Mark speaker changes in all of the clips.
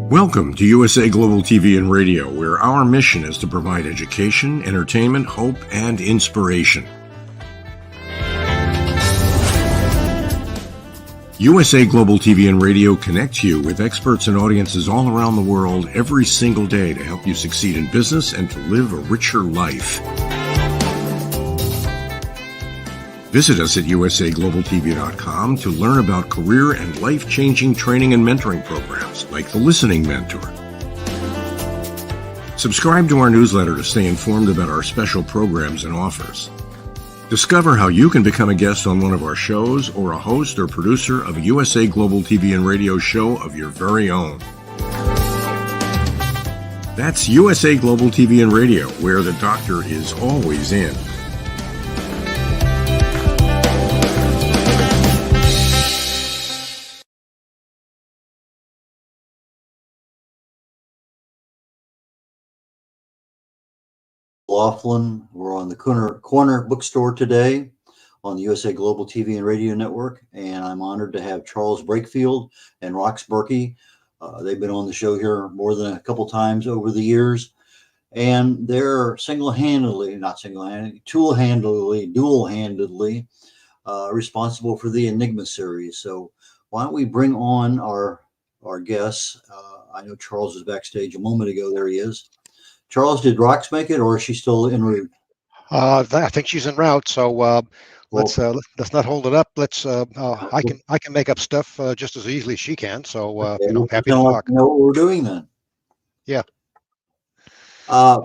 Speaker 1: Welcome to USA Global TV and Radio, where our mission is to provide education, entertainment, hope, and inspiration. USA Global TV and Radio connects you with experts and audiences all around the world every single day to help you succeed in business and to live a richer life. Visit us at usaglobaltv.com to learn about career and life-changing training and mentoring programs like the Listening Mentor. Subscribe to our newsletter to stay informed about our special programs and offers. Discover how you can become a guest on one of our shows or a host or producer of a USA Global TV and Radio show of your very own. That's USA Global TV and Radio, where the doctor is always in.
Speaker 2: Laughlin. We're on the corner Bookstore today on the USA Global TV and Radio Network, and I'm honored to have Charles Breakfield and Rox Burkey. They've been on the show here more than a couple times over the years, and they're dual-handedly responsible for the Enigma series. So why don't we bring on our guests? I know Charles was backstage a moment ago. There he is. Charles, did Rox make it, or is she still en route?
Speaker 3: I think she's en route. So let's not hold it up. I can make up stuff just as easily as she can. So
Speaker 2: Okay,
Speaker 3: happy to talk.
Speaker 2: Know what we're doing then.
Speaker 3: Yeah.
Speaker 2: I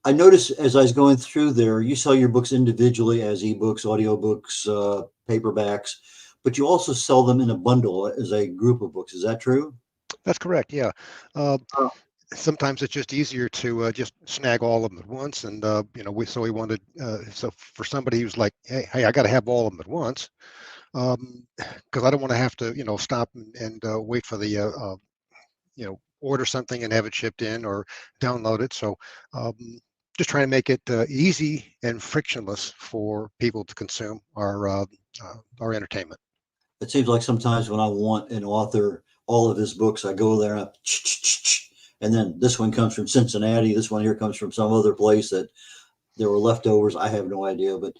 Speaker 2: noticed as I was going through there, you sell your books individually as ebooks, audiobooks, paperbacks, but you also sell them in a bundle as a group of books. Is that true?
Speaker 3: That's correct. Yeah. Sometimes it's just easier to just snag all of them at once, and we wanted so for somebody who's like, hey, I got to have all of them at once, because I don't want to have to stop and wait for the order something and have it shipped in or download it. So just trying to make it easy and frictionless for people to consume our entertainment.
Speaker 2: It seems like sometimes when I want an author, all of his books, I go there and then this one comes from Cincinnati. This one here comes from some other place that there were leftovers. I have no idea, but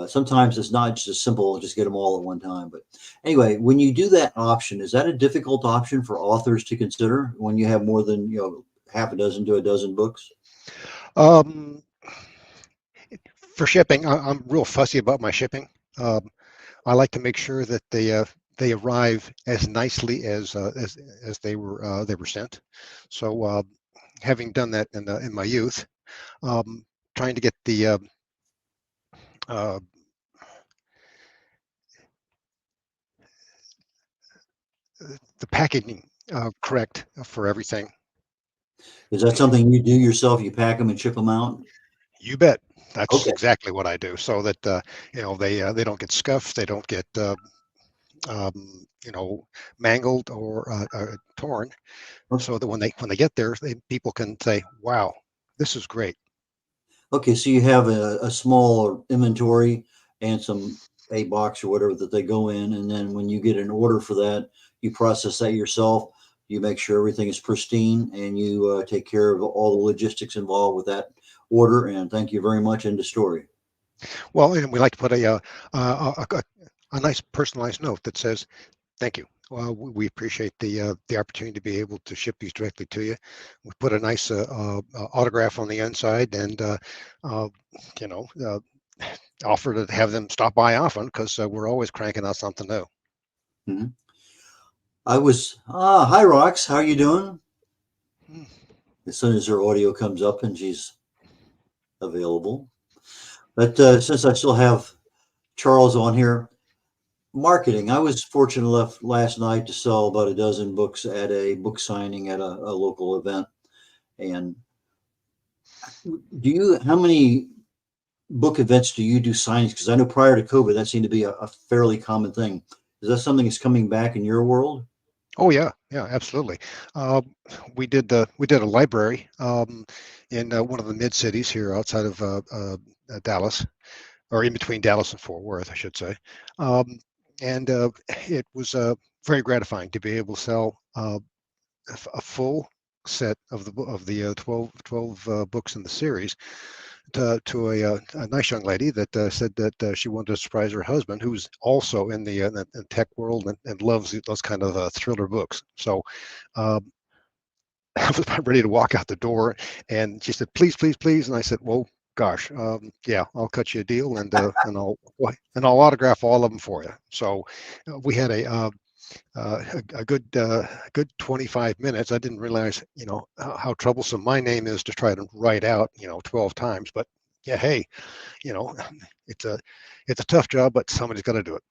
Speaker 2: sometimes it's not just as simple as just get them all at one time. But anyway, when you do that option, is that a difficult option for authors to consider when you have more than half a dozen to a dozen books?
Speaker 3: For shipping, I'm real fussy about my shipping. I like to make sure that they arrive as nicely as they were sent. So having done that in my youth, trying to get the packaging correct for everything.
Speaker 2: Is that something you do yourself? You pack them and ship them out?
Speaker 3: You bet. That's
Speaker 2: okay.
Speaker 3: Exactly what I do, so that they don't get scuffed, they don't get mangled or torn, so that when they get there, people can say, "Wow, this is great."
Speaker 2: Okay, so you have a small inventory and a box or whatever that they go in, and then when you get an order for that, you process that yourself. You make sure everything is pristine, and you take care of all the logistics involved with that order. And thank you very much. End of story.
Speaker 3: Well, and we like to put a nice personalized note that says, "Thank you. We appreciate the opportunity to be able to ship these directly to you." We put a nice autograph on the inside, and offer to have them stop by often, because we're always cranking out something new.
Speaker 2: Mm-hmm. Hi Rox, how are you doing? As soon as her audio comes up and she's available. But since I still have Charles on here, marketing. I was fortunate last night to sell about a dozen books at a book signing at a local event. And how many book events do you do signings? Because I know prior to COVID, that seemed to be a fairly common thing. Is that something that's coming back in your world?
Speaker 3: Oh yeah, absolutely. We did a library in one of the mid cities here outside of Dallas, or in between Dallas and Fort Worth, I should say. And it was very gratifying to be able to sell a full set of the 12 books in the series to a nice young lady that said that she wanted to surprise her husband, who's also in the tech world and loves those kind of thriller books. So I was about ready to walk out the door, and she said, "Please, please, please." And I said, "Well, gosh, yeah, I'll cut you a deal, and I'll autograph all of them for you." So we had a good 25 minutes. I didn't realize, how troublesome my name is to try to write out, 12 times. But yeah, hey, you know, it's a tough job, but somebody's got to do it.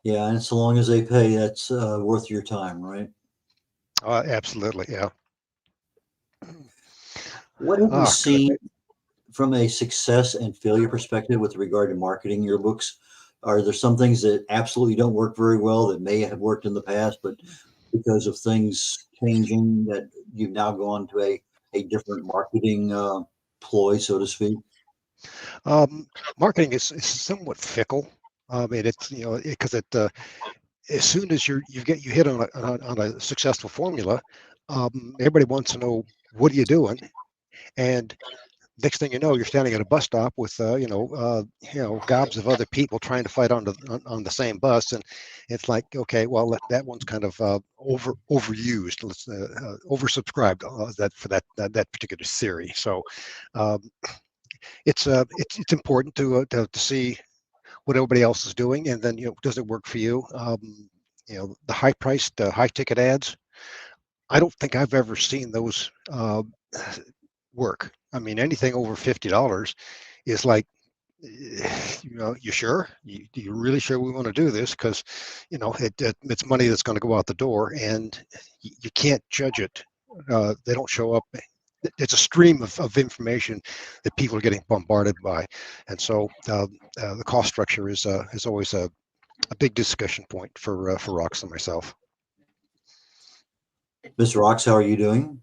Speaker 2: Yeah, and so long as they pay, that's worth your time, right?
Speaker 3: Absolutely, yeah.
Speaker 2: What have you
Speaker 3: Oh, good.
Speaker 2: seen from a success and failure perspective with regard to marketing your books? Are there some things that absolutely don't work very well that may have worked in the past, but because of things changing, that you've now gone to a different marketing ploy, so to speak?
Speaker 3: Um, Marketing is somewhat fickle. I mean, it's because as soon as you hit on a successful formula, everybody wants to know what are you doing, and next thing you know, you're standing at a bus stop with gobs of other people trying to fight on the same bus, and it's like, okay, well, that one's kind of overused, let's oversubscribed, that for that particular theory. So um, it's important to see what everybody else is doing, and then does it work for you? The high priced, high ticket ads. I don't think I've ever seen those work. I mean, anything over $50 is like, you sure? You really sure we want to do this? Because, it's money that's going to go out the door, and you can't judge it. They don't show up. It's a stream of information that people are getting bombarded by, and so the cost structure is always a big discussion point for Rox and myself.
Speaker 2: Ms. Rox, how are you doing?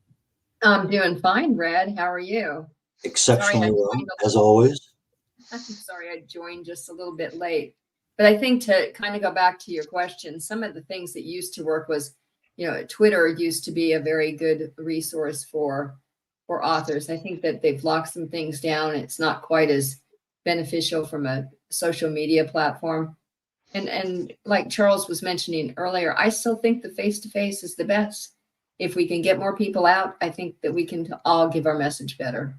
Speaker 4: I'm doing fine, Red. How are you?
Speaker 2: Exceptionally well,
Speaker 4: joined
Speaker 2: as always.
Speaker 4: I'm sorry I joined just a little bit late. But I think to kind of go back to your question, some of the things that used to work was, Twitter used to be a very good resource for authors. I think that they've locked some things down. It's not quite as beneficial from a social media platform. And like Charles was mentioning earlier, I still think the face-to-face is the best. If we can get more people out, I think that we can all give our message better.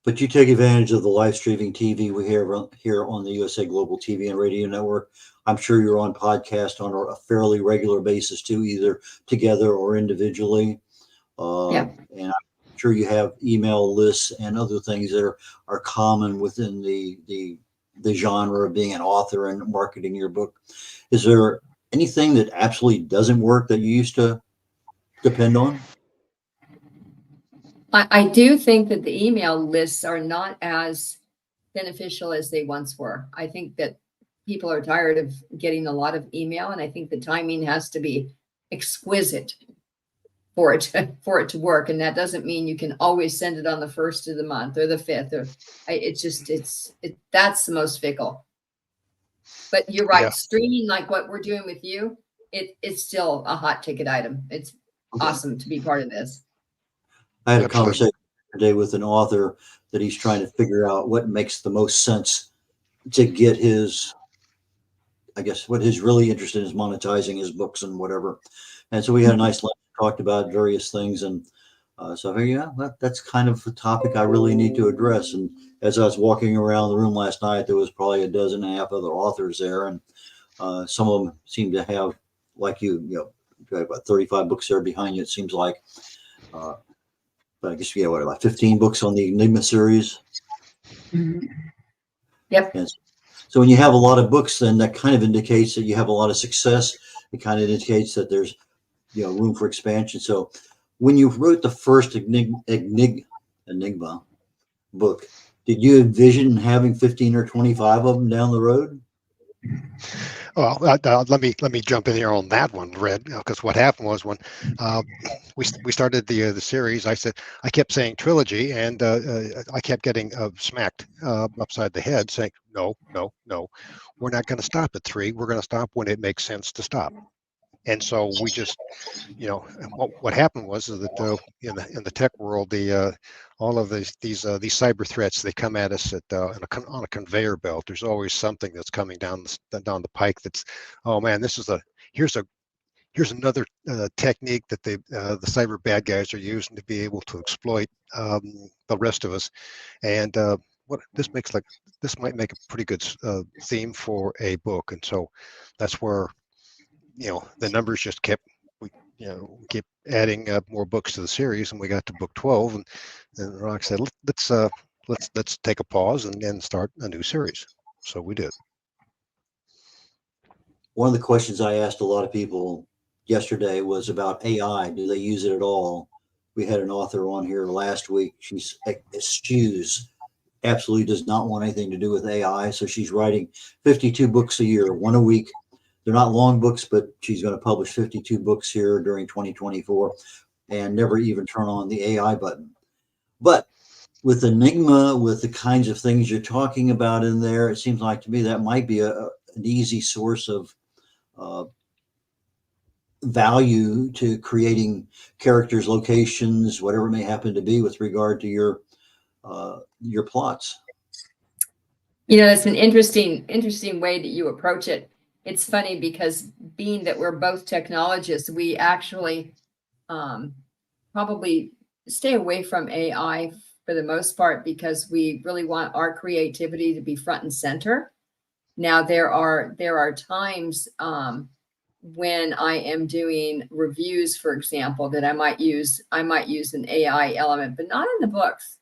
Speaker 2: But you take advantage of the live streaming TV we have here on the USA Global TV and Radio Network. I'm sure you're on podcast on a fairly regular basis too, either together or individually.
Speaker 4: Yeah.
Speaker 2: And I'm sure you have email lists and other things that are common within the genre of being an author and marketing your book. Is there anything that absolutely doesn't work that you used to depend on?
Speaker 4: I do think that the email lists are not as beneficial as they once were. I think that people are tired of getting a lot of email, and I think the timing has to be exquisite for it to work. And that doesn't mean you can always send it on the first of the month or the 5th. That's the most fickle. But you're right, streaming like what we're doing with you, it's still a hot ticket item. It's awesome to be part of this.
Speaker 2: I had a conversation today with an author that he's trying to figure out what makes the most sense to get his, I guess, what he's really interested in is monetizing his books and whatever. And so we had a nice lunch, talked about various things. And so I figured, yeah, that's kind of a topic I really need to address. And as I was walking around the room last night, there was probably a dozen and a half other authors there. And some of them seem to have, like you have about 35 books there behind you, it seems like. But I guess we have about 15 books on the Enigma series.
Speaker 4: Mm-hmm. Yep.
Speaker 2: And so when you have a lot of books, then that kind of indicates that you have a lot of success. It kind of indicates that there's room for expansion. So when you wrote the first Enigma book, did you envision having 15 or 25 of them down the road?
Speaker 3: Well, let me jump in here on that one, Red, because what happened was when we started the series, I kept saying trilogy, and I kept getting smacked upside the head, saying no, we're not going to stop at 3. We're going to stop when it makes sense to stop. And so we just, what happened was is that in the tech world, the all of these cyber threats, they come at us on a conveyor belt. There's always something that's coming down the pike that's, oh man, here's another technique that the cyber bad guys are using to be able to exploit the rest of us. And what this might make a pretty good theme for a book. And so that's where the numbers just we keep adding more books to the series, and we got to book 12, and Rock said, let's take a pause and then start a new series. So we did.
Speaker 2: One of the questions I asked a lot of people yesterday was about AI. Do they use it at all? We had an author on here last week. She absolutely does not want anything to do with AI. So she's writing 52 books a year, one a week. They're not long books, but she's going to publish 52 books here during 2024 and never even turn on the AI button. But with Enigma, with the kinds of things you're talking about in there, it seems like to me that might be an easy source of value to creating characters, locations, whatever it may happen to be with regard to your plots.
Speaker 4: That's an interesting way that you approach it. It's funny because being that we're both technologists, we actually probably stay away from AI for the most part because we really want our creativity to be front and center. Now there are times when I am doing reviews, for example, that I might use an AI element, but not in the books.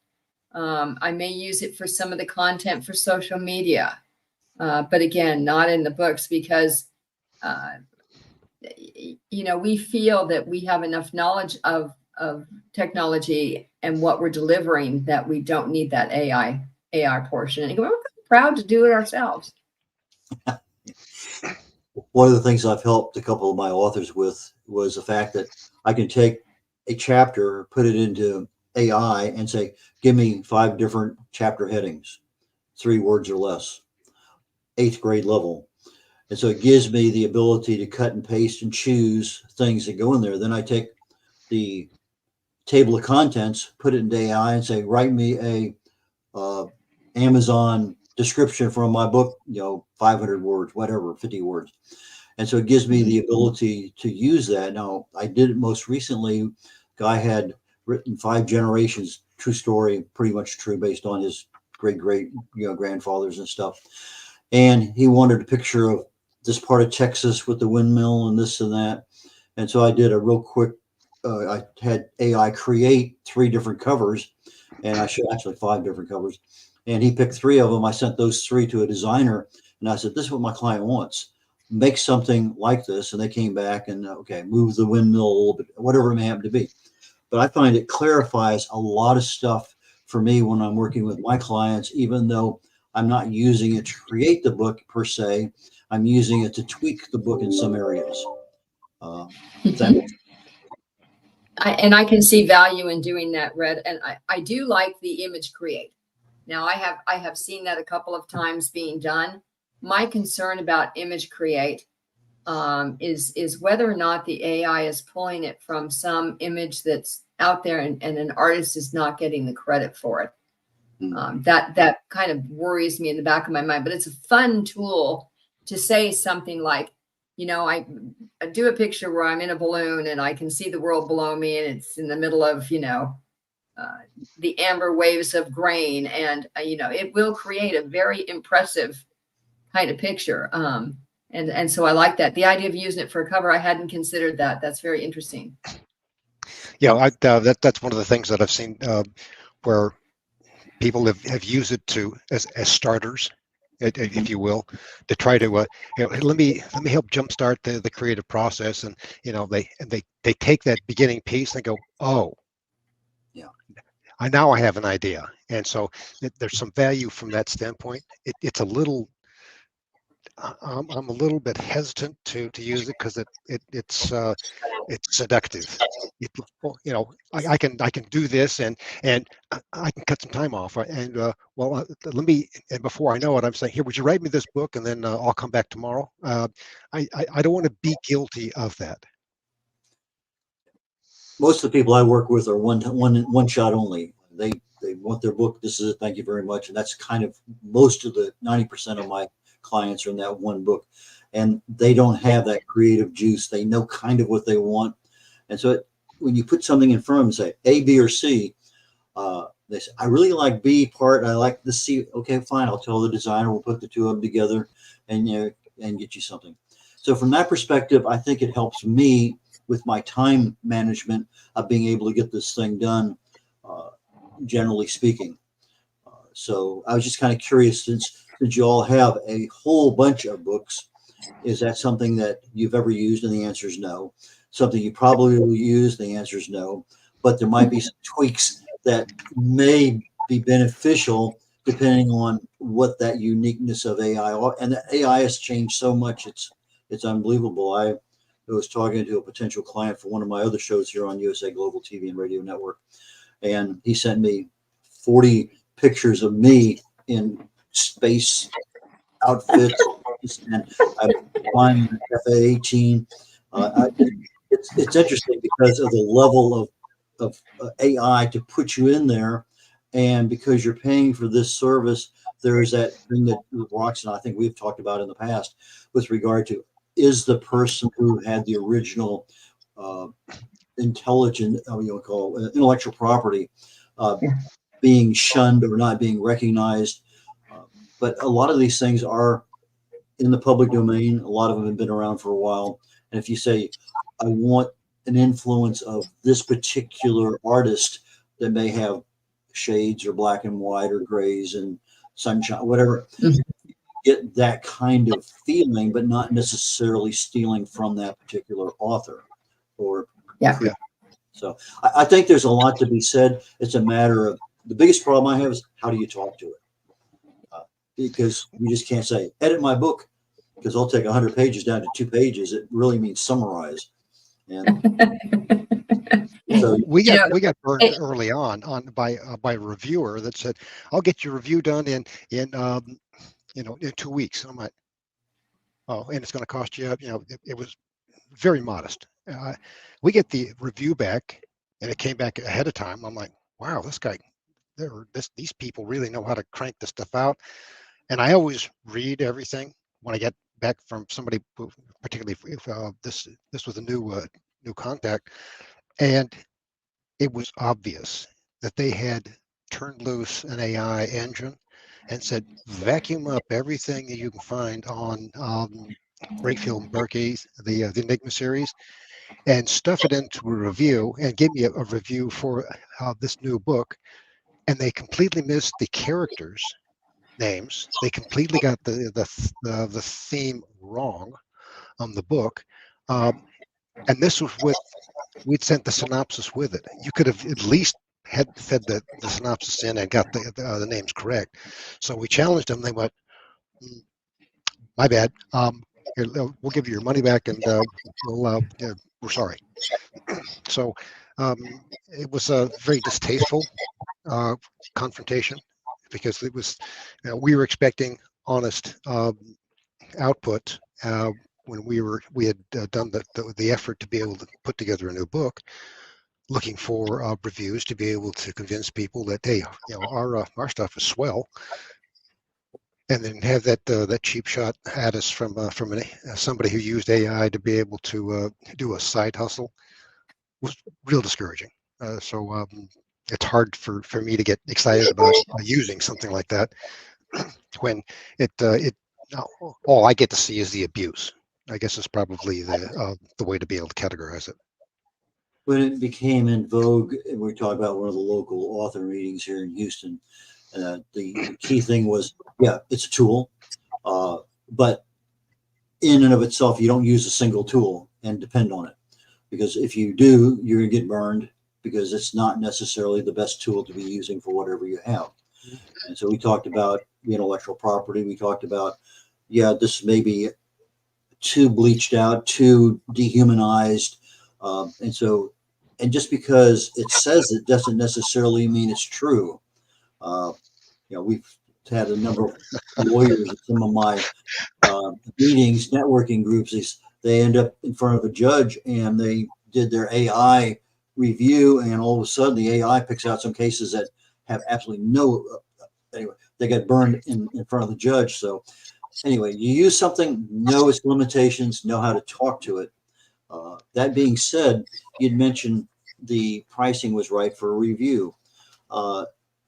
Speaker 4: I may use it for some of the content for social media. But again, not in the books because, we feel that we have enough knowledge of technology and what we're delivering that we don't need that AI portion. And we're proud to do it ourselves.
Speaker 2: One of the things I've helped a couple of my authors with was the fact that I can take a chapter, put it into AI and say, give me 5 different chapter headings, 3 words or less. 8th grade level. And so it gives me the ability to cut and paste and choose things that go in there. Then I take the table of contents, put it into AI and say, write me a Amazon description from my book, 500 words, whatever, 50 words. And so it gives me the ability to use that. Now, I did it most recently. Guy had written 5 generations, true story, pretty much true based on his great grandfathers and stuff. And he wanted a picture of this part of Texas with the windmill and this and that. And so I did a real quick, I had AI create 3 different covers, and I showed actually 5 different covers. And he picked 3 of them. I sent those 3 to a designer, and I said, this is what my client wants. Make something like this. And they came back and, okay, move the windmill a little bit, whatever it may happen to be. But I find it clarifies a lot of stuff for me when I'm working with my clients, even though I'm not using it to create the book per se. I'm using it to tweak the book in some areas.
Speaker 4: And I can see value in doing that, Red. And I do like the image create. Now I have seen that a couple of times being done. My concern about image create is whether or not the AI is pulling it from some image that's out there and an artist is not getting the credit for it. That kind of worries me in the back of my mind, but it's a fun tool to say something like, I do a picture where I'm in a balloon and I can see the world below me and it's in the middle of, the amber waves of grain. And, it will create a very impressive kind of picture. And so I like that. The idea of using it for a cover, I hadn't considered that. That's very interesting.
Speaker 3: Yeah, that's one of the things that I've seen where people have used it as starters, if you will, to try to let me help jumpstart the creative process, and they take that beginning piece and go, oh,
Speaker 2: yeah,
Speaker 3: I have an idea, and so there's some value from that standpoint. It's a little, I'm a little bit hesitant to use it because it's seductive. Well, I can do this and I can cut some time off. And let me. And before I know it, I'm saying, here, would you write me this book, and then I'll come back tomorrow. I don't want to be guilty of that.
Speaker 2: Most of the people I work with are one shot only. They want their book. This is it. Thank you very much. And that's kind of most of the 90% of my clients are in that one book, and they don't have that creative juice. They know kind of what they want, and so when you put something in front of them, say A, B, or C, they say, I really like B part. I like the C. Okay, fine. I'll tell the designer. We'll put the two of them together, and get you something. So from that perspective, I think it helps me with my time management of being able to get this thing done, generally speaking. So I was just kind of curious, since you all have a whole bunch of books, is that something that you've ever used? And the answer is no. Something you probably will use? The answer is no. But there might be some tweaks that may be beneficial depending on what that uniqueness of AI are. And the AI has changed so much. It's unbelievable. I was talking to a potential client for one of my other shows here on USA Global TV and Radio Network, and he sent me 40 pictures of me in space outfits, and I'm flying the FA-18. It's interesting because of the level of AI to put you in there, and because you're paying for this service, there's that thing that Roxanne, I think we've talked about in the past, with regard to, is the person who had the original intelligent, intellectual property being shunned or not being recognized. But a lot of these things are in the public domain. A lot of them have been around for a while. And if you say, I want an influence of this particular artist that may have shades or black and white or grays and sunshine, whatever, get that kind of feeling, but not necessarily stealing from that particular author or creator. So I think there's a lot to be said. It's a matter of, the biggest problem I have is, how do you talk to it? Because you just can't say, edit my book, because I'll take 100 pages down to 2 pages. It really means summarize. And so
Speaker 3: we got burned early on by a reviewer that said, I'll get your review done in 2 weeks. And I'm like, oh, and it's going to cost you, it was very modest. We get the review back, and it came back ahead of time. I'm like, wow, these people really know how to crank this stuff out. And I always read everything when I get back from somebody, particularly if this was a new contact, and it was obvious that they had turned loose an AI engine and said, vacuum up everything that you can find on Breakfield Burkey, the Enigma series, and stuff it into a review, and give me a review for this new book. And they completely missed the characters' names. They completely got the theme wrong on the book. And this was we'd sent the synopsis with it. You could have at least had fed the synopsis in and got the names correct. So we challenged them. They went, my bad. Here, we'll give you your money back, and we're sorry. So it was a very distasteful confrontation, because it was, we were expecting honest output when we had done the effort to be able to put together a new book, looking for reviews to be able to convince people that, hey, our stuff is swell, and then have that cheap shot at us from somebody who used AI to be able to do a side hustle was real discouraging. So it's hard for me to get excited about using something like that when it all I get to see is the abuse. I guess is probably the way to be able to categorize it.
Speaker 2: When it became in vogue, and we talked about one of the local author meetings here in Houston, the key thing was, it's a tool, but in and of itself, you don't use a single tool and depend on it. Because if you do, you're going to get burned, because it's not necessarily the best tool to be using for whatever you have. And so we talked about the intellectual property. We talked about yeah, this may be too bleached out, too dehumanized. And just because it says it doesn't necessarily mean it's true. Uh, we've had a number of lawyers at some of my meetings, networking groups. They end up in front of a judge and they did their AI review, and all of a sudden the AI picks out some cases that have absolutely no. Anyway, they got burned in front of the judge. So anyway, you use something, know its limitations, know how to talk to it. That being said, you'd mentioned the pricing was right for a review.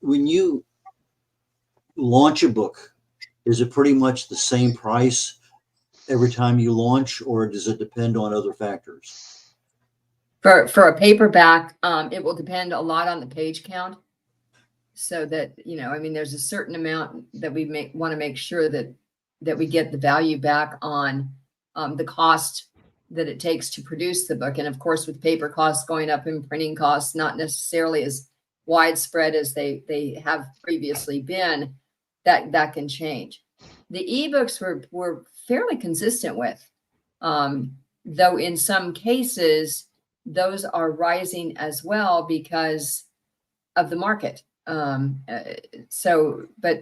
Speaker 2: When you launch a book, is it pretty much the same price every time you launch, or does it depend on other factors?
Speaker 4: For a paperback, it will depend a lot on the page count. So that, I mean, there's a certain amount that we want to make sure that we get the value back on the cost that it takes to produce the book. And of course, with paper costs going up and printing costs not necessarily as widespread as they have previously been, that can change. The ebooks were fairly consistent with, though in some cases those are rising as well because of the market. But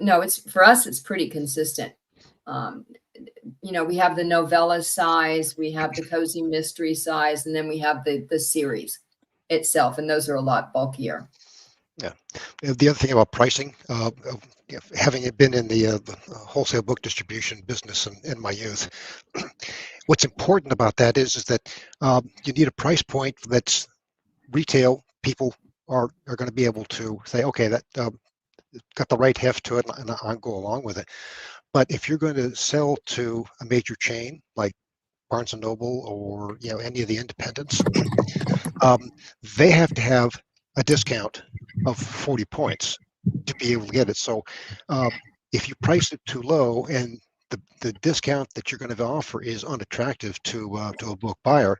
Speaker 4: no, for us, it's pretty consistent. We have the novella size, we have the cozy mystery size, and then we have the series itself, and those are a lot bulkier.
Speaker 3: Yeah. The other thing about pricing, having been in the wholesale book distribution business in my youth, what's important about that is that you need a price point that's retail. People are going to be able to say, okay, that got the right heft to it, and I'll go along with it. But if you're going to sell to a major chain like Barnes and Noble or any of the independents, they have to have a discount of 40 points to be able to get it. So if you price it too low and the discount that you're going to offer is unattractive to a book buyer,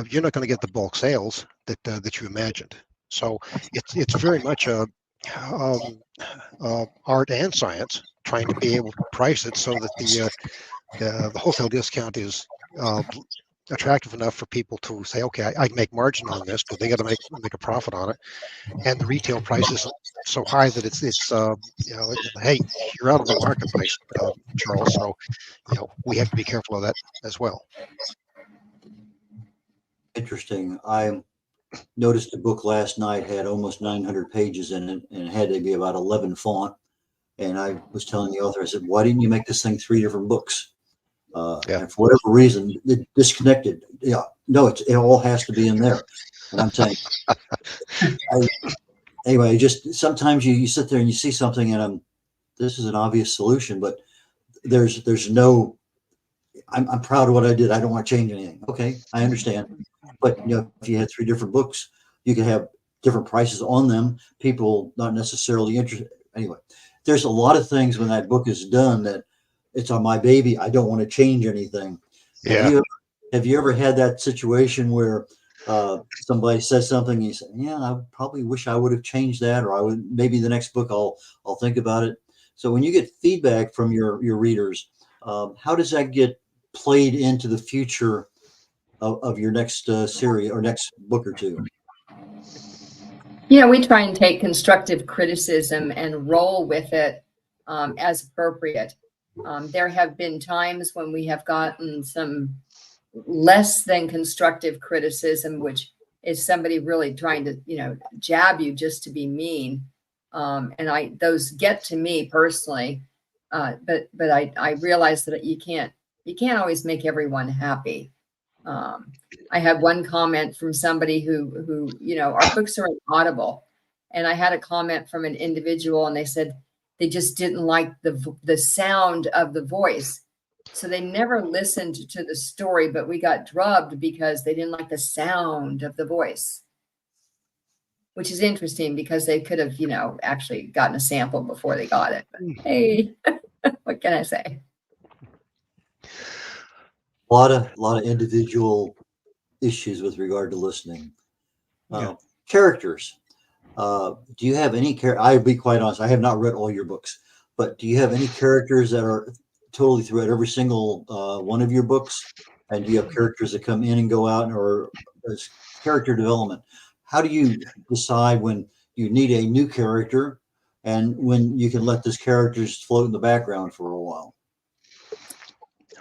Speaker 3: you're not going to get the bulk sales that you imagined. So it's very much a art and science trying to be able to price it so that the wholesale discount is attractive enough for people to say, okay, I can make margin on this, but they got to make a profit on it, and the retail price isn't so high that it's hey, you're out of the marketplace, Charles. So we have to be careful of that as well.
Speaker 2: Interesting. I noticed a book last night had almost 900 pages in it, and it had to be about 11 font. And I was telling the author, I said, why didn't you make this thing 3 different books? And for whatever reason, it disconnected. Yeah, no, it all has to be in there. And I'm saying, anyway, just sometimes you sit there and you see something, and this is an obvious solution, but there's no. I'm proud of what I did. I don't want to change anything. Okay, I understand. But if you had 3 different books, you could have different prices on them. People not necessarily interested. Anyway, there's a lot of things when that book is done that it's on my baby. I don't want to change anything.
Speaker 3: Yeah.
Speaker 2: Have you ever had that situation where somebody says something and you say, yeah, I probably wish I would have changed that, or maybe the next book I'll think about it. So when you get feedback from your readers, how does that get played into the future of your next series or next book or two?
Speaker 4: We try and take constructive criticism and roll with it as appropriate. There have been times when we have gotten some less than constructive criticism, which is somebody really trying to, jab you just to be mean. And those get to me personally. But I realize that you can't always make everyone happy. I had one comment from somebody who our books are Audible, and I had a comment from an individual, and they said they just didn't like the sound of the voice, so they never listened to the story, but we got drubbed because they didn't like the sound of the voice, which is interesting because they could have actually gotten a sample before they got it. But, hey, what can I say?
Speaker 2: A lot of individual issues with regard to listening. Characters. Do you have any I'll be quite honest, I have not read all your books, but do you have any characters that are totally throughout every single one of your books? And do you have characters that come in and go out, or as character development? How do you decide when you need a new character and when you can let those characters float in the background for a while?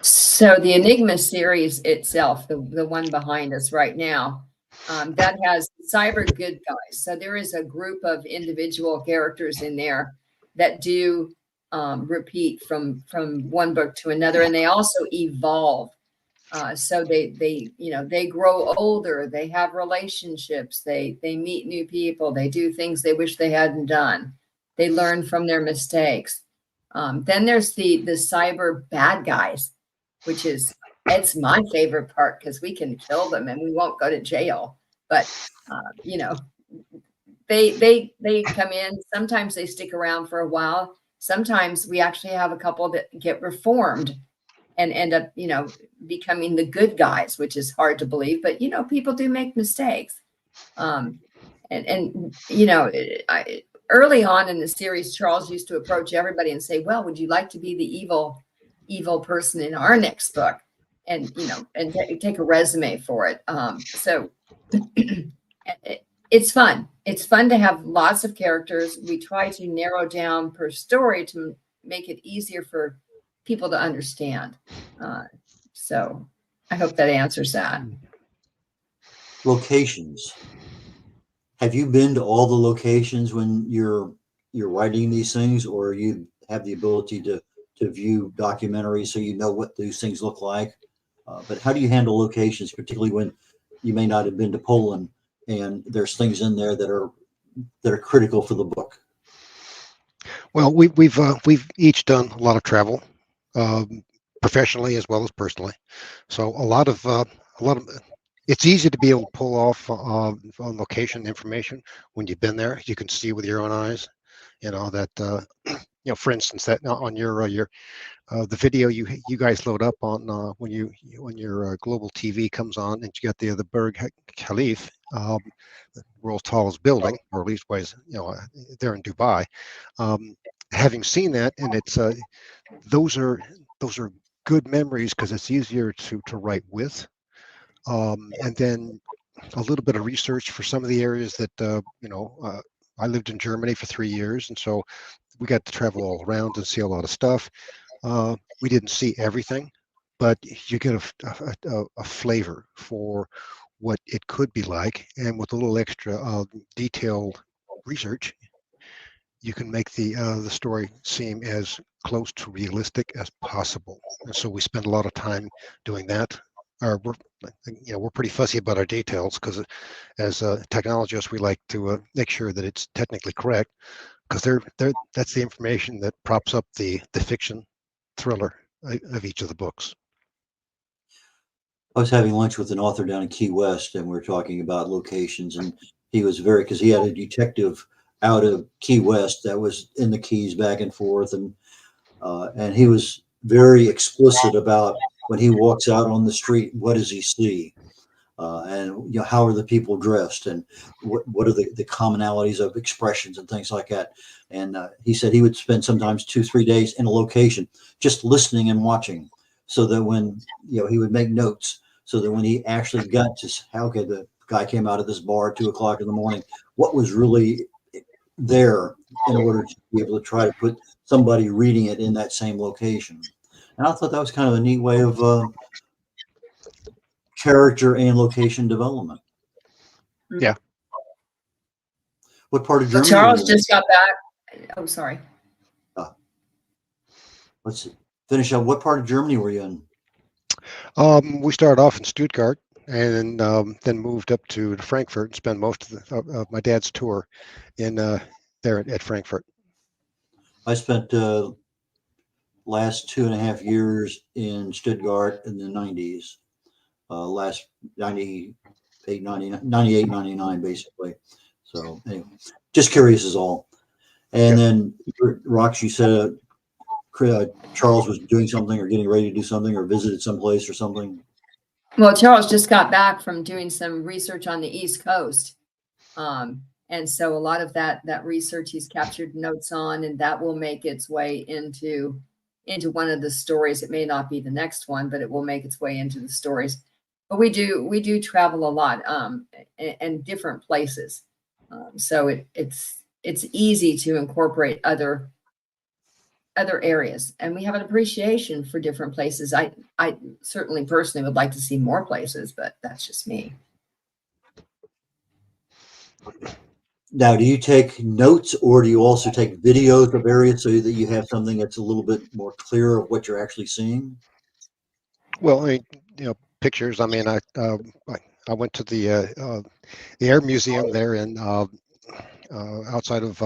Speaker 4: So the Enigma series itself, the one behind us right now, that has cyber good guys. So there is a group of individual characters in there that do repeat from one book to another, and they also evolve. So they grow older, they have relationships, they meet new people, they do things they wish they hadn't done, they learn from their mistakes. Then there's the cyber bad guys, which is, it's my favorite part because we can kill them and we won't go to jail. But they come in. Sometimes they stick around for a while. Sometimes we actually have a couple that get reformed and end up, becoming the good guys, which is hard to believe. But people do make mistakes. Early on in the series, Charles used to approach everybody and say, "Well, would you like to be the evil person in our next book?" And take a resume for it. So it's fun. It's fun to have lots of characters. We try to narrow down per story to make it easier for people to understand. So I hope that answers that.
Speaker 2: Locations. Have you been to all the locations when you're writing these things, or you have the ability to view documentaries so you know what these things look like? But how do you handle locations, particularly when you may not have been to Poland and there's things in there that are critical for the book?
Speaker 3: Well, we've each done a lot of travel, professionally as well as personally. So a lot of it's easy to be able to pull off on location information when you've been there. You can see with your own eyes, that for instance, that on your the video you guys load up on when your global TV comes on, and you got the Burj Khalifa, the world's tallest building, or at least ways there in Dubai. Having seen that, and it's those are good memories because it's easier to write with, and then a little bit of research for some of the areas that I lived in Germany for 3 years, and so we got to travel all around and see a lot of stuff. We didn't see everything, but you get a flavor for what it could be like, and with a little extra detailed research, you can make the story seem as close to realistic as possible. And so we spend a lot of time doing that. We're pretty fussy about our details because as technologists, we like to make sure that it's technically correct, because that's the information that props up the fiction thriller of each of the books.
Speaker 2: I was having lunch with an author down in Key West, and we were talking about locations, and he was because he had a detective out of Key West that was in the Keys back and forth, and he was very explicit about when he walks out on the street, what does he see? And how are the people dressed, and what are the commonalities of expressions and things like that. And he said he would spend sometimes 2-3 days in a location just listening and watching, so that when he would make notes, so that when he actually got to the guy came out of this bar at 2 o'clock in the morning, what was really there, in order to be able to try to put somebody reading it in that same location. And I thought that was kind of a neat way of character and location development.
Speaker 3: Yeah.
Speaker 2: What part of Germany?
Speaker 4: Charles just got back. Oh, sorry.
Speaker 2: Let's finish up. What part of Germany were you in?
Speaker 3: We started off in Stuttgart, and then moved up to Frankfurt and spent most of my dad's tour in there at Frankfurt.
Speaker 2: I spent last 2.5 years in Stuttgart in the 90s. Last 98, 99, basically. So anyway, just curious is all. And then Rox, you said Charles was doing something or getting ready to do something or visited someplace or something.
Speaker 4: Well, Charles just got back from doing some research on the East Coast. And so a lot of that research he's captured notes on, and that will make its way into into one of the stories. It may not be the next one, but it will make its way into the stories. But we do travel a lot, and different places. So it's easy to incorporate other areas, and we have an appreciation for different places. I certainly personally would like to see more places, but that's just me.
Speaker 2: Now, do you take notes, or do you also take videos of areas so that you have something that's a little bit more clear of what you're actually seeing?
Speaker 3: Well, I mean, pictures. I mean, I went to the Air Museum there in outside of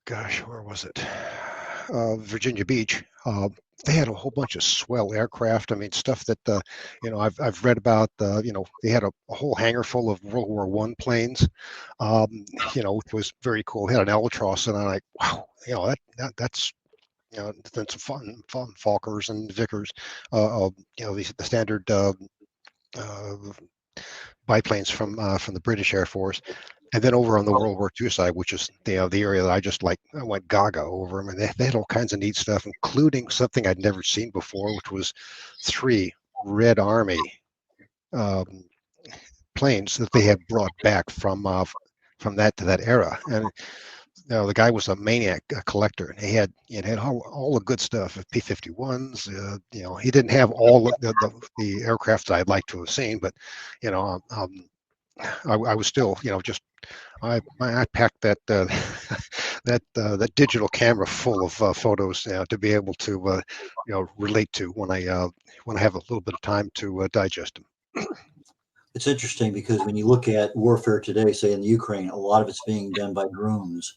Speaker 3: gosh, where was it? Virginia Beach. They had a whole bunch of swell aircraft. I mean, stuff that I've read about. They had a whole hangar full of World War I planes. It was very cool. They had an Albatross, and I'm like, wow, that's then some fun Falkers and Vickers. The standard biplanes from the British Air Force. And then over on the World War II side, which is the area that I went gaga over them, and they had all kinds of neat stuff, including something I'd never seen before, which was 3 Red Army planes that they had brought back from that era. And the guy was a maniac, a collector, and he had all the good stuff, P-51s. He didn't have all the aircraft that I'd like to have seen, but I was still, just I packed that that digital camera full of photos to be able to relate to when I have a little bit of time to digest them.
Speaker 2: It's interesting because when you look at warfare today, say in the Ukraine, a lot of it's being done by drones.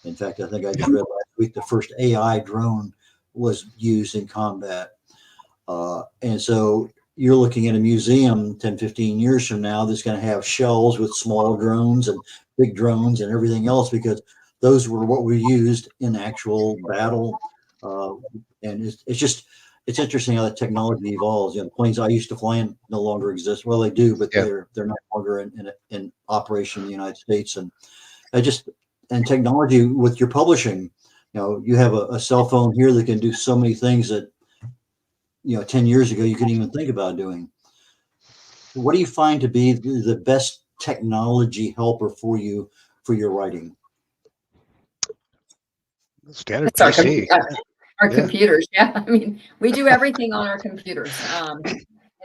Speaker 2: In fact, I think I just read last week the first AI drone was used in combat. And so you're looking at a museum 10, 15 years from now that's going to have shells with small drones and big drones and everything else, because those were what we used in actual battle. And it's interesting how that technology evolves. Planes I used to fly in no longer exist. Well, they do, but they're no longer in operation in the United States. And and technology with your publishing, you have a cell phone here that can do so many things that 10 years ago you couldn't even think about doing. What do you find to be the best technology helper for you for your writing?
Speaker 3: Standard
Speaker 4: It's
Speaker 3: PC.
Speaker 4: Our computers. Yeah. I mean, we do everything on our computers.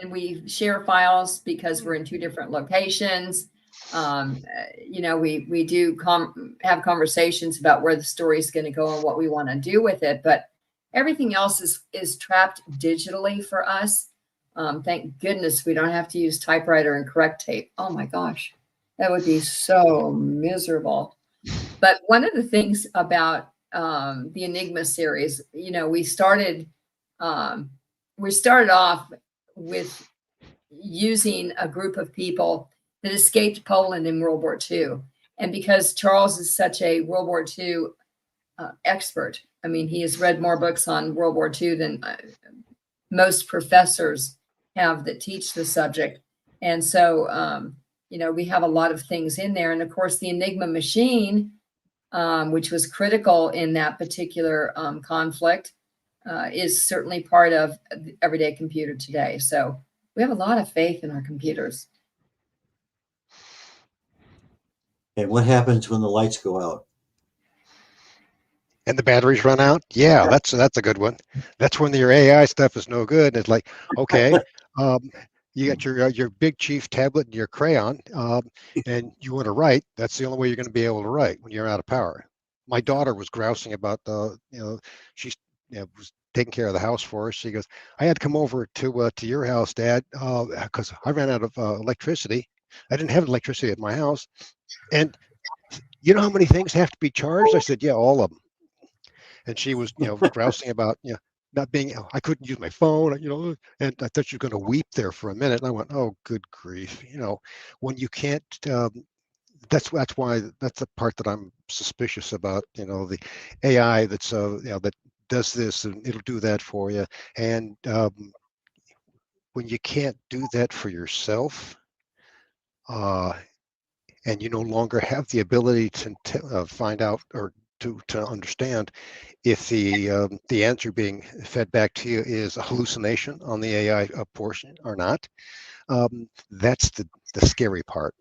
Speaker 4: And we share files because we're in 2 different locations. We do have conversations about where the story is going to go and what we want to do with it, but everything else is trapped digitally for us. Thank goodness we don't have to use typewriter and correct tape. Oh my gosh, that would be so miserable. But one of the things about the Enigma series, we started off with using a group of people that escaped Poland in World War II. And because Charles is such a World War II expert, I mean, he has read more books on World War II than most professors have that teach the subject. And so, we have a lot of things in there. And of course, the Enigma machine, which was critical in that particular conflict, is certainly part of the everyday computer today. So we have a lot of faith in our computers.
Speaker 2: And what happens when the lights go out?
Speaker 3: And the batteries run out. Yeah, that's a good one. That's when your AI stuff is no good. It's like, okay, you got your big chief tablet and your crayon, and you want to write. That's the only way you're going to be able to write when you're out of power. My daughter was grousing about she's was taking care of the house for us. She goes, I had to come over to your house, Dad, because I ran out of electricity. I didn't have electricity at my house, and you know how many things have to be charged? I said, yeah, all of them. And she was, grousing about, not being, I couldn't use my phone, and I thought she was going to weep there for a minute. And I went, oh, good grief. When you can't, that's why that's the part that I'm suspicious about, the AI that's, that does this and it'll do that for you. And when you can't do that for yourself, and you no longer have the ability to find out or to understand if the answer being fed back to you is a hallucination on the AI portion or not. That's the scary part,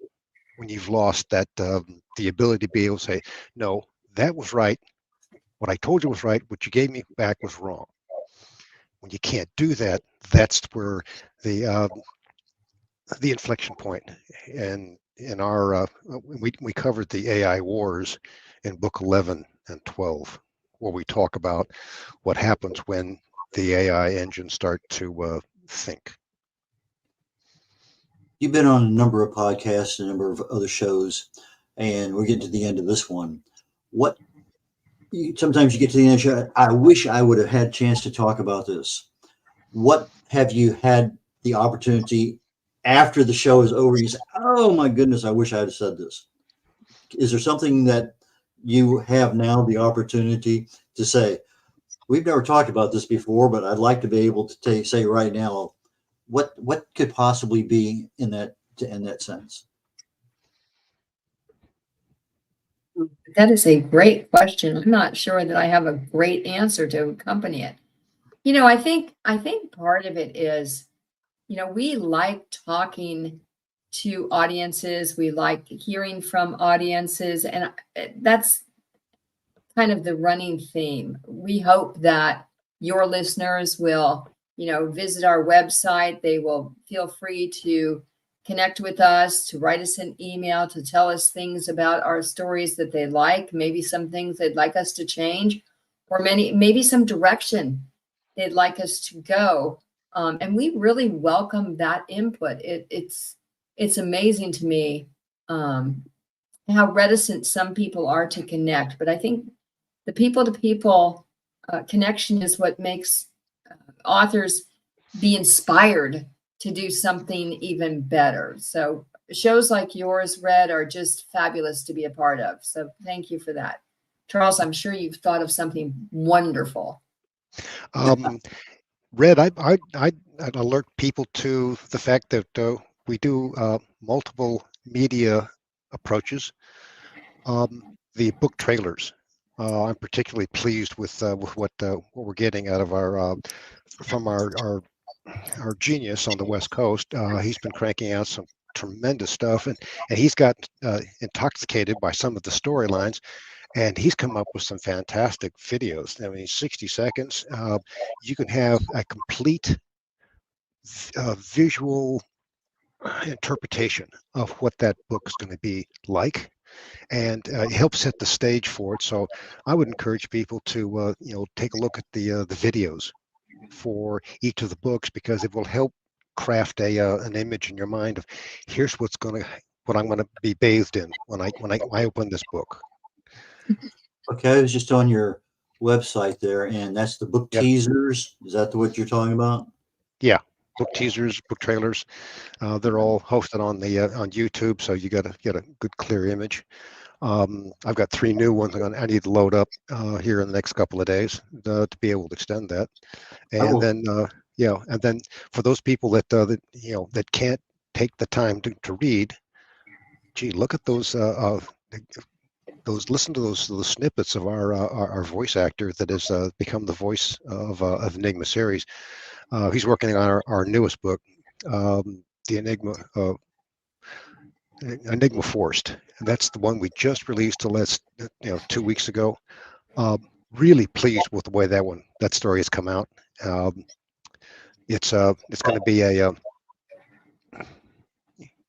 Speaker 3: when you've lost that the ability to be able to say, no, that was right. What I told you was right. What you gave me back was wrong. When you can't do that, that's where the inflection point. And in our we covered the AI wars in book 11 and 12, where we talk about what happens when the AI engines start to think.
Speaker 2: You've been on a number of podcasts and a number of other shows, and we're getting to the end of this one. What sometimes you get to the end of the show, I wish I would have had a chance to talk about this. What have you had the opportunity after the show is over? You say, oh my goodness, I wish I had said this. Is there something that you have now the opportunity to say, we've never talked about this before, but I'd like to be able to say right now, what could possibly be in that sense?
Speaker 4: That is a great question. I'm not sure that I have a great answer to accompany it. I think part of it is, we like talking to audiences. We like hearing from audiences, and that's kind of the running theme. We hope that your listeners will, visit our website. They will feel free to connect with us, to write us an email, to tell us things about our stories that they like, maybe some things they'd like us to change, or maybe some direction they'd like us to go. And we really welcome that input. It's amazing to me how reticent some people are to connect, but I think the people-to-people connection is what makes authors be inspired to do something even better. So shows like yours, Red, are just fabulous to be a part of. So thank you for that. Charles, I'm sure you've thought of something wonderful.
Speaker 3: Red, I'd alert people to the fact that we do multiple media approaches. The book trailers. I'm particularly pleased with what we're getting out of from our genius on the West Coast. He's been cranking out some tremendous stuff, and he's got intoxicated by some of the storylines, and he's come up with some fantastic videos. I mean, 60 seconds. You can have a complete visual interpretation of what that book is going to be like, and it helps set the stage for it. So I would encourage people to take a look at the videos for each of the books, because it will help craft an image in your mind of here's what I'm going to be bathed in when I open this book.
Speaker 2: Okay, I was just on your website there, and that's the book
Speaker 3: Yep.
Speaker 2: teasers. Is that what you're talking about?
Speaker 3: Yeah, book teasers, book trailers. They're all hosted on YouTube, so you got to get a good clear image. I've got 3 new ones I need to load up here in the next couple of days to be able to extend that. And then and then for those people that can't take the time to read, gee, look at those listen to those snippets of our voice actor that has become the voice of Enigma Series. He's working on our newest book, the Enigma Forced, and that's the one we just released last 2 weeks ago. Really pleased with the way that story has come out. It's going to be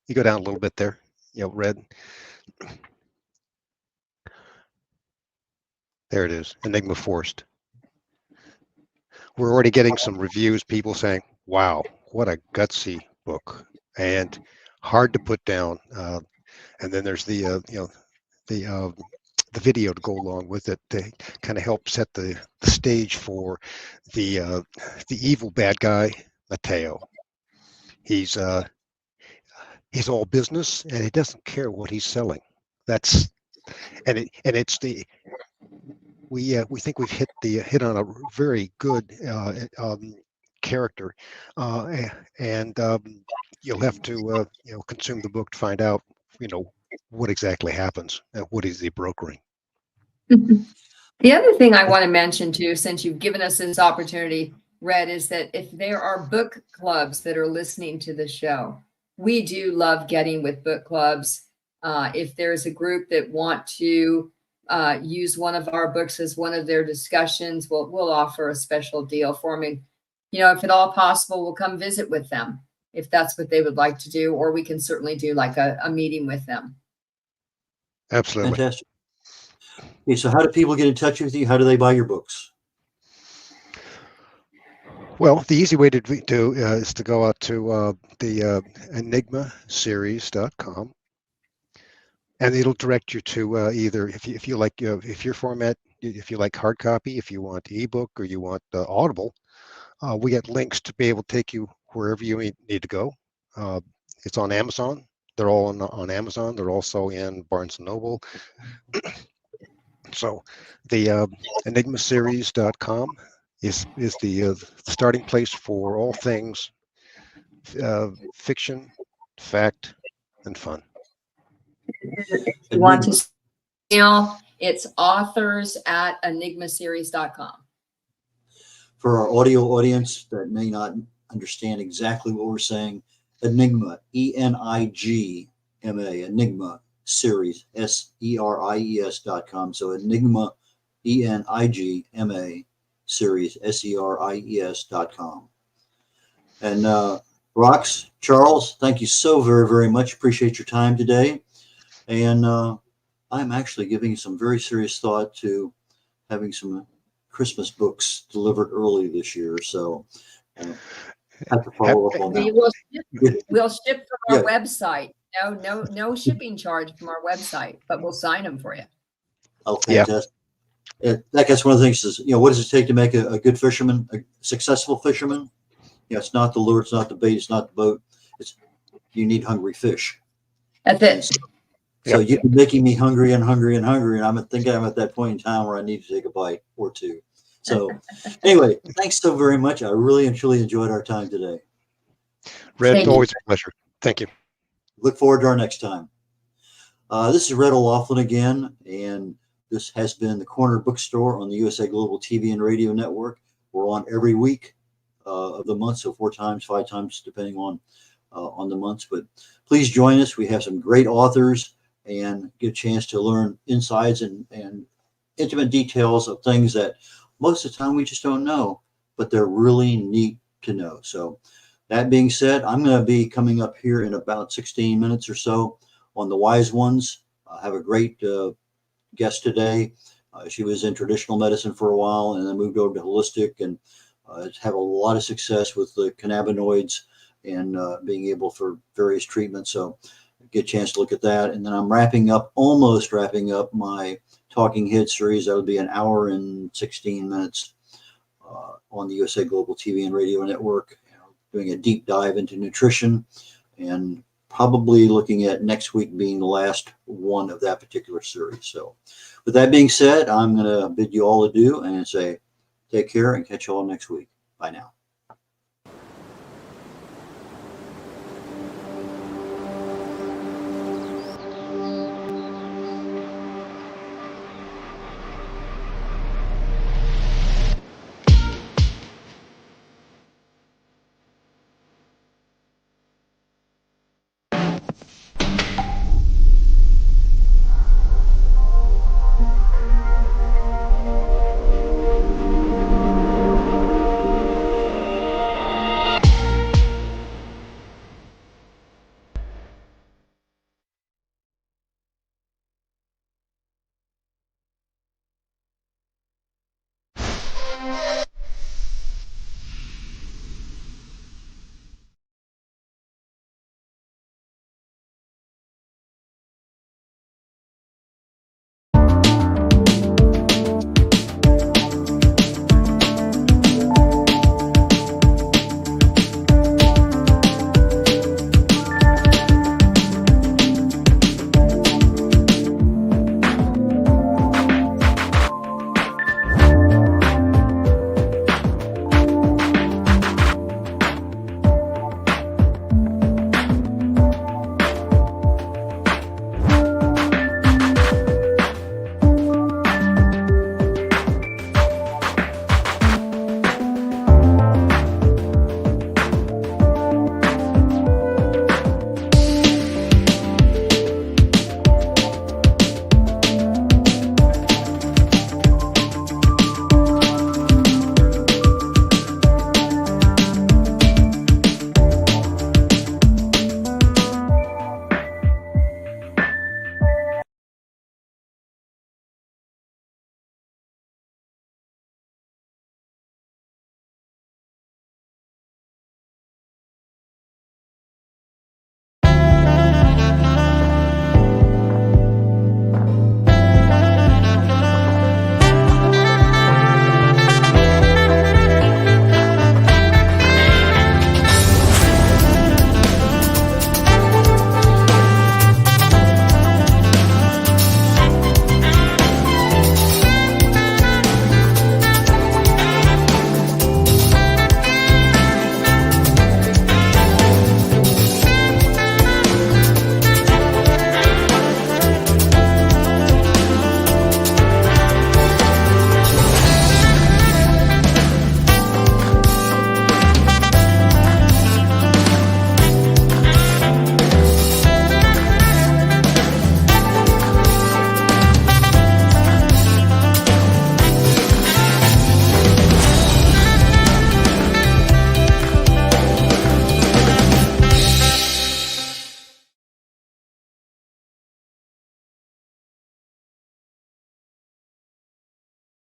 Speaker 3: you go down a little bit there, Red. There it is, Enigma Forced. We're already getting some reviews, people saying, wow, what a gutsy book, and hard to put down. And then there's the video to go along with it to kind of help set the stage for the evil bad guy, Mateo. He's all business, and he doesn't care what he's selling. We think we've hit on a very good character, and you'll have to consume the book to find out what exactly happens and what is he brokering.
Speaker 4: The other thing I want to mention too, since you've given us this opportunity, Red, is that if there are book clubs that are listening to the show, we do love getting with book clubs. If there's a group that want to use one of our books as one of their discussions, we'll offer a special deal for them. And, if at all possible, we'll come visit with them if that's what they would like to do, or we can certainly do like a meeting with them.
Speaker 3: Absolutely.
Speaker 2: Fantastic. Okay, so how do people get in touch with you? How do they buy your books?
Speaker 3: Well, the easy way to do is to go out to the enigmaseries.com, and it'll direct you to either if you like if your format, if you like hard copy, if you want ebook, or you want Audible. We get links to be able to take you wherever you need to go. It's on Amazon. They're all on Amazon. They're also in Barnes & Noble. So the enigmaseries.com is the starting place for all things fiction, fact, and fun.
Speaker 4: If you want to email, it's authors@enigmaseries.com.
Speaker 2: For our audio audience that may not understand exactly what we're saying, Enigma, Enigma, Enigma Series, SERIES.com. So Enigma, ENIGMA Series, SERIES.com. And Rox, Charles, thank you so very, very much. Appreciate your time today. And I'm actually giving some very serious thought to having some Christmas books delivered early this year. So I have to follow up on that.
Speaker 4: We'll ship from our website. No shipping charge from our website, but we'll sign them for you.
Speaker 2: Oh, fantastic. Yeah. That gets one of the things is, what does it take to make a good fisherman, a successful fisherman? It's not the lure, it's not the bait, it's not the boat. You need hungry fish.
Speaker 4: That's it.
Speaker 2: So you're making me hungry and hungry and hungry. And I'm thinking I'm at that point in time where I need to take a bite or two. So anyway, thanks so very much. I really and truly enjoyed our time today.
Speaker 3: Red, always a pleasure. Thank you.
Speaker 2: Look forward to our next time. This is red.olaughlin again, and this has been the Corner Bookstore on the USA Global TV and Radio Network. We're on every week of the month, so 4 times, 5 times, depending on the months. But please join us. We have some great authors and get a chance to learn insides and intimate details of things that most of the time we just don't know, but they're really neat to know. So that being said, I'm going to be coming up here in about 16 minutes or so on The Wise Ones. I have a great guest today. She was in traditional medicine for a while and then moved over to holistic and have a lot of success with the cannabinoids and being able for various treatments. So get a chance to look at that. And then I'm almost wrapping up my Talking Head series. That would be an hour and 16 minutes on the USA Global TV and Radio Network, doing a deep dive into nutrition and probably looking at next week being the last one of that particular series. So with that being said, I'm going to bid you all adieu and say take care and catch you all next week. Bye now.